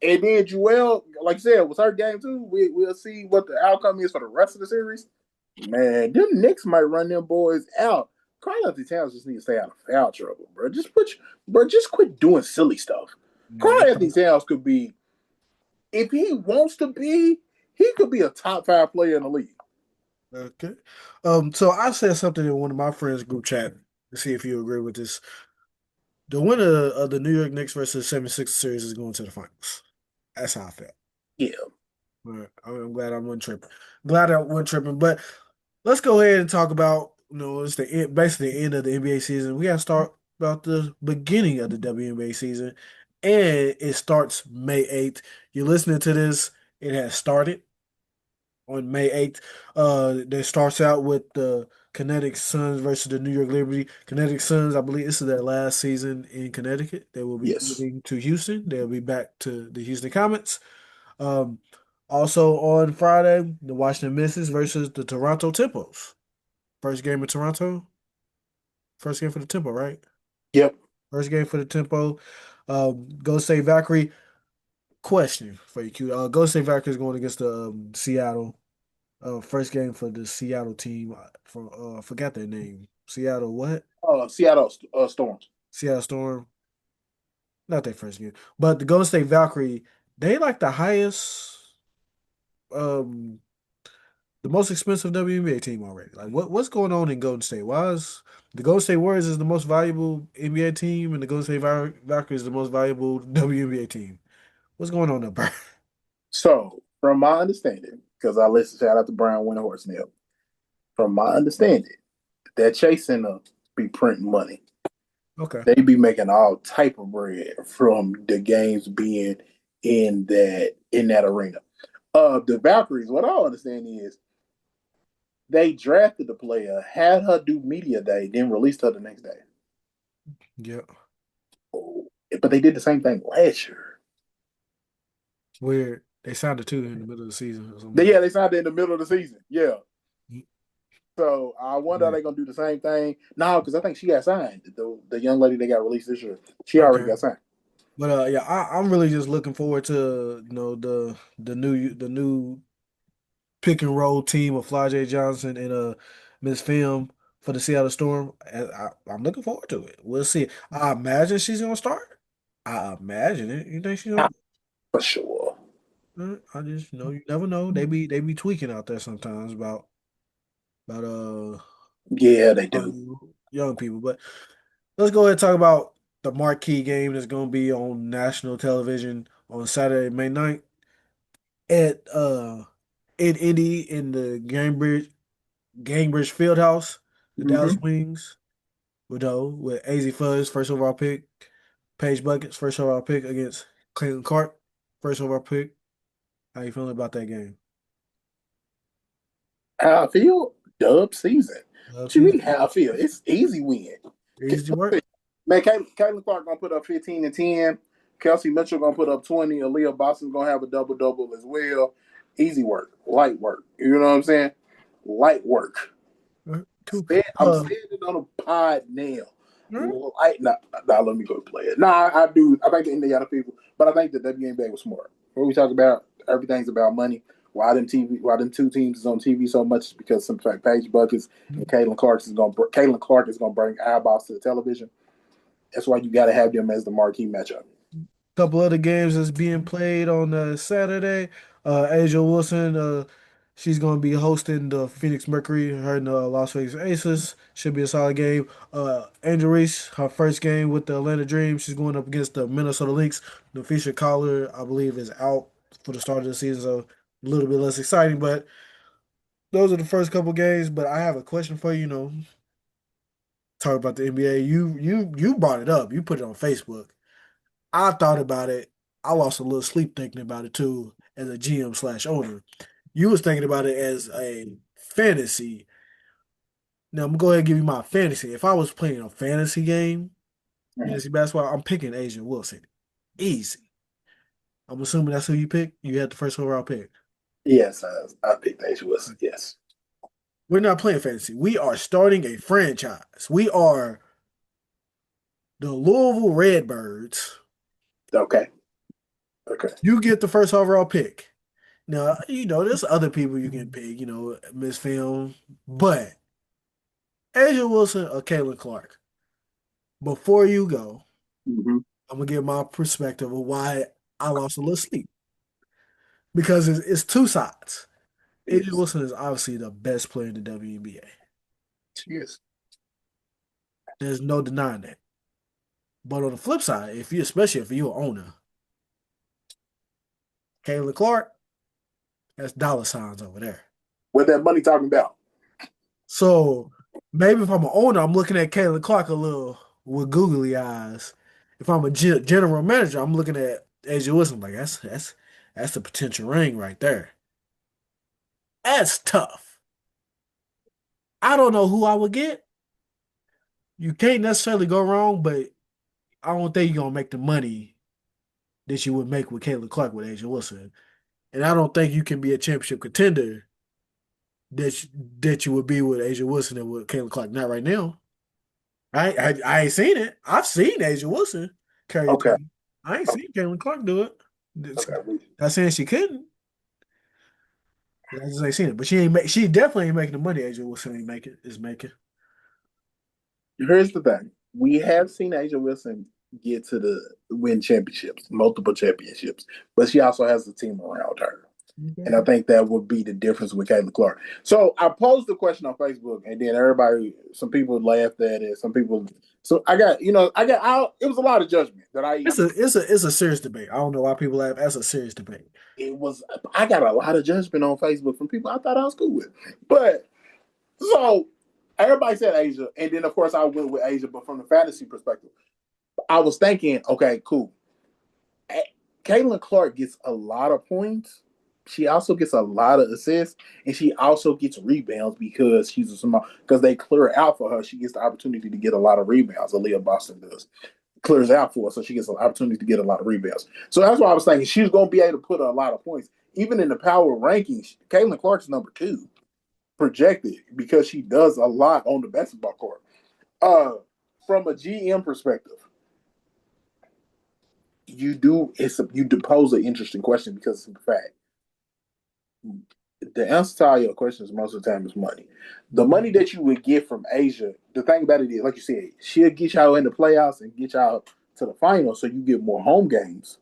S2: And then Joel, like you said, was her game too. We'll see what the outcome is for the rest of the series. Man, them Knicks might run them boys out. Karl-Anthony Towns just need to stay out of foul trouble, bro. Just quit doing silly stuff.
S1: Yeah,
S2: Karl-Anthony Towns could be, if he wants to be, he could be a top 5 player in the league.
S1: okay. So I said something in one of my friends' group chat to see if you agree with this. The winner of the New York Knicks versus 76 series is going to the finals. That's how I felt.
S2: Yeah.
S1: But I'm glad I wasn't tripping. Glad I wasn't tripping. But let's go ahead and talk about, it's the end, basically the end of the NBA season. We got to start about the beginning of the WNBA season. And it starts May 8th. You're listening to this, it has started on May 8th. That starts out with the Connecticut Suns versus the New York Liberty. Connecticut Suns, I believe this is their last season in Connecticut. They will be
S2: Yes.
S1: moving to Houston. They'll be back to the Houston Comets. Um, Also on Friday, the Washington Mystics versus the Toronto Tempos. First game in Toronto. First game for the Tempo, right?
S2: Yep.
S1: First game for the Tempo. Go State Valkyrie. Question for you, Q. Go State Valkyrie is going against the Seattle. First game for the Seattle team. Forgot their name. Seattle what?
S2: Seattle Storms.
S1: Seattle Storm. Not their first game, but the Golden State Valkyrie. They like the highest, um, the most expensive WNBA team already. Like what's going on in Golden State? Why is the Golden State Warriors is the most valuable NBA team, and the Golden State Valkyrie is the most valuable WNBA team? What's going on there, bro?
S2: So, from my understanding, because I listen, shout out to Brian Windhorst now. From my understanding, that chasing be printing money.
S1: Okay.
S2: They be making all type of bread from the games being in that arena. The Valkyries, what I understand is they drafted the player, had her do media day, then released her the next day.
S1: Yeah.
S2: Oh, but they did the same thing last year.
S1: Weird. They signed a two in the middle of the season or something
S2: They,
S1: like
S2: yeah, they signed it in the middle of the season. Yeah.
S1: that.
S2: So I wonder are
S1: Yeah.
S2: they gonna do the same thing? No, because I think she got signed. The young lady that got released this year, she already
S1: Okay.
S2: got signed.
S1: But yeah, I'm really just looking forward to the new pick and roll team of Fly J Johnson and Miss Film for the Seattle Storm. And I'm looking forward to it. We'll see. I imagine she's gonna start. I imagine it. You think she's gonna?
S2: For sure.
S1: I just you never know. They be tweaking out there sometimes about
S2: Yeah, they
S1: uh
S2: do.
S1: young people. But let's go ahead and talk about the marquee game that's gonna be on national television on Saturday, May 9th at in Indy in the Gainbridge Fieldhouse, the Dallas
S2: Mm-hmm.
S1: Wings, with AZ Fuzz, first overall pick, Paige Buckets, first overall pick against Clayton Clark, first overall pick. How you feeling about that game?
S2: How I feel? Dub season. What you
S1: See,
S2: mean how I feel? It's easy win.
S1: easy to work.
S2: Man, Caitlin Clark gonna put up 15 and 10. Kelsey Mitchell gonna put up 20. Aaliyah Boston's gonna have a double double as well. Easy work, light work. You know what I'm saying? Light work.
S1: All right, cool.
S2: I'm saying it on a pod nail.
S1: All right.
S2: Light, nah, let me go play it. Nah, I do. I think the Indiana people, but I think the WNBA was smart. What we talk about, everything's about money. Why them two teams is on TV so much is because some fact Paige Buckets and Caitlin Clark is gonna bring eyeballs to the television. That's why you got to have them as the marquee matchup.
S1: Couple other games that's being played on Saturday. Asia Wilson, she's going to be hosting the Phoenix Mercury. Her and the Las Vegas Aces should be a solid game. Angel Reese, her first game with the Atlanta Dream. She's going up against the Minnesota Lynx. The Fisher Collar, I believe, is out for the start of the season, so a little bit less exciting. But those are the first couple games. But I have a question for you. Talk about the NBA. You brought it up. You put it on Facebook. I thought about it. I lost a little sleep thinking about it too as a GM slash owner. You was thinking about it as a fantasy. Now I'm gonna go ahead and give you my fantasy. If I was playing a fantasy game,
S2: Mhm.
S1: fantasy basketball, I'm picking Asia Wilson. Easy. I'm assuming that's who you pick. You had the first overall pick.
S2: Yes, I picked Asia Wilson. Yes.
S1: We're not playing fantasy. We are starting a franchise. We are the Louisville Redbirds.
S2: Okay. Okay.
S1: You get the first overall pick. Now, there's other people you can pick, Miss Film, but Asia Wilson or Caitlin Clark. Before you go,
S2: Mm-hmm.
S1: I'm gonna give my perspective of why I lost a little sleep because it's two sides. Asia
S2: Yes.
S1: Wilson is obviously the best player in the WNBA.
S2: Yes.
S1: There's no denying that. But on the flip side, especially if you're an owner, Caitlin Clark, that's dollar signs over there.
S2: What that money talking about?
S1: So maybe if I'm an owner, I'm looking at Caitlin Clark a little with googly eyes. If I'm a general manager, I'm looking at Asia Wilson like that's the potential ring right there. That's tough. I don't know who I would get. You can't necessarily go wrong, but I don't think you're gonna make the money that you would make with Caitlin Clark with Asia Wilson. And I don't think you can be a championship contender that you, that you would be with Asia Wilson and with Caitlin Clark. Not right now. I ain't seen it. I've seen Asia Wilson carry a
S2: Okay.
S1: team. I ain't seen Caitlin Clark do it.
S2: Okay.
S1: Not saying she couldn't. I just ain't seen it. But she definitely ain't making the money Asia Wilson ain't making is making.
S2: Here's the thing. We have seen Asia Wilson get to the win championships, multiple championships, but she also has a team around her. And I
S1: Okay.
S2: think that would be the difference with Caitlin Clark. So I posed the question on Facebook, and then some people laughed at it. Some people, so it was a lot of judgment that
S1: It's a serious debate. I don't know why people laugh. That's a serious debate.
S2: it was, I got a lot of judgment on Facebook from people I thought I was cool with. But so everybody said Asia, and then of course I went with Asia, but from the fantasy perspective, I was thinking, okay, cool. Caitlin Clark gets a lot of points. She also gets a lot of assists, and she also gets rebounds because she's a small. Because they clear out for her, she gets the opportunity to get a lot of rebounds. Aaliyah Boston does clears out for her, so she gets an opportunity to get a lot of rebounds. So that's why I was thinking she's going to be able to put a lot of points. Even in the power rankings, Caitlin Clark's number two. projected because she does a lot on the basketball court. Uh, from a GM perspective, you pose an interesting question because in fact the answer to all your questions most of the time is money. The money
S1: Mhm.
S2: that you would get from Asia, the thing about it is, like you said, she'll get y'all in the playoffs and get y'all to the finals, so you get more home games.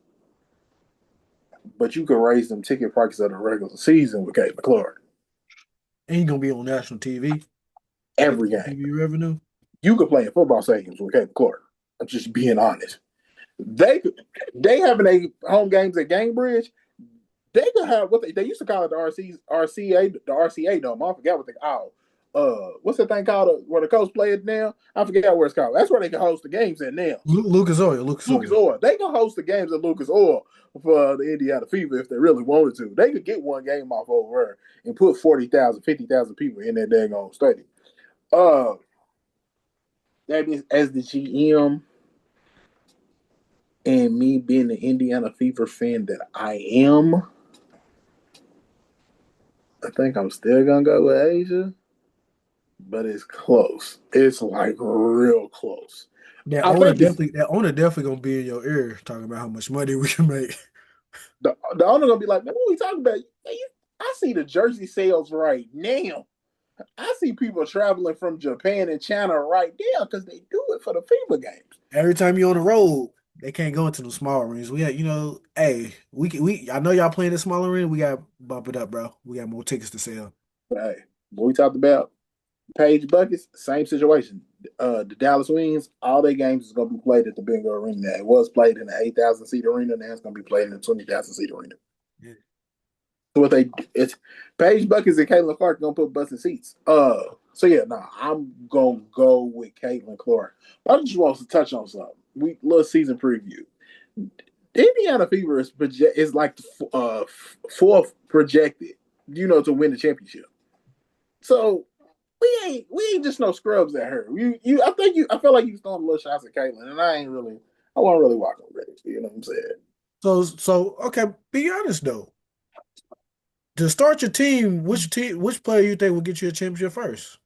S2: But you can raise them ticket prices of the regular season with Caitlin Clark
S1: And you're gonna be on national TV, get
S2: every
S1: that
S2: game.
S1: TV revenue.
S2: You could play in football stadiums with Caitlin Clark. I'm just being honest. They they having a home games at Gamebridge. They could have what they used to call it the RCA dome. I forgot what they call. What's that thing called where the coach played now? I forget where it's called. That's where they can host the games at now.
S1: Lucas Oil, Lucas
S2: Lucas
S1: Oil.
S2: Oil. They can host the games at Lucas Oil for the Indiana Fever if they really wanted to. They could get one game off over there and put 40,000, 50,000 people in that dang old stadium. Uh, that means as the GM and me being the Indiana Fever fan that I am, I think I'm still gonna go with Asia, but it's close. It's like real close. I think it's
S1: That owner definitely gonna be in your ear talking about how much money we can make.
S2: the owner gonna be like, man, what are we talking about? I see the jersey sales right now. I see people traveling from Japan and China right now because they do it for the FIBA games.
S1: Every time you're on the road, they can't go into the small rings. We got, hey, we I know y'all playing the smaller ring. We got to bump it up, bro. We got more tickets to sell.
S2: But hey, what we talked about, Page Buckets, same situation. The Dallas Wings, all their games is gonna be played at the Bengal Arena. It was played in the 8,000 seat arena. Now it's gonna be played in the 20,000 seat arena.
S1: Yeah.
S2: So what they it's Paige Buckets and Caitlin Clark gonna put butts in seats. So yeah, no, I'm gonna go with Caitlin Clark. I just want to touch on something. We little season preview. The Indiana Fever is like the fourth projected, to win the championship. So we ain't just no scrubs at her. I feel like you throwing little shots at Caitlin, and I wasn't really walking with it. You know what I'm saying?
S1: Okay, be honest though. To start your team, which player you think will get you a championship first?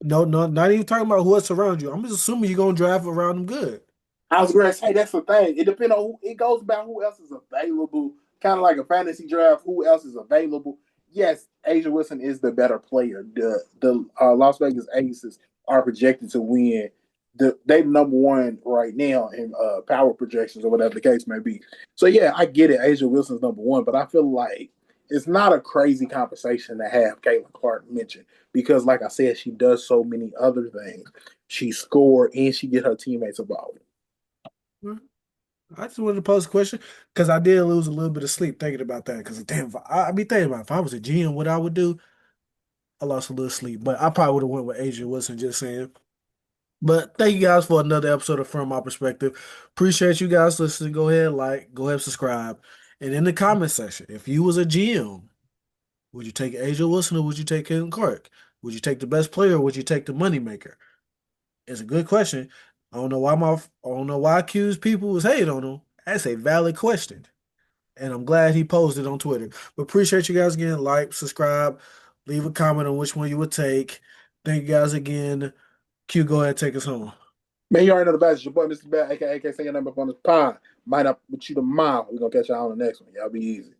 S1: No, no, not even talking about who else around you. I'm just assuming you're gonna draft around them good.
S2: I was going to say that's the thing. It depends on it goes about who else is available. Kind of like a fantasy draft, who else is available. Yes, Asia Wilson is the better player. The Las Vegas Aces are projected to win. They number one right now in power projections or whatever the case may be. So yeah, I get it. Asia Wilson's number one, but I feel like it's not a crazy conversation to have Caitlin Clark mentioned because, like I said, she does so many other things. She scored and she get her teammates involved.
S1: I just wanted to pose a question because I did lose a little bit of sleep thinking about that. Because damn, I be thinking about if I was a GM, what I would do. I lost a little sleep, but I probably would have went with Asia Wilson. Just saying. But thank you guys for another episode of From My Perspective. Appreciate you guys listening. Go ahead, subscribe, and in the comment section, if you was a GM, would you take Asia Wilson or would you take Caitlin Clark? Would you take the best player or would you take the moneymaker? It's a good question. I don't know why accused people was hating on him. That's a valid question. And I'm glad he posted on Twitter. But appreciate you guys again. Like, subscribe, leave a comment on which one you would take. Thank you guys again. Q, go ahead, take us home.
S2: Man, you already know the best. It's your boy, Mr. Bell, aka say your number up on this pod. Might up with you tomorrow. We're gonna catch y'all on the next one. Y'all be easy.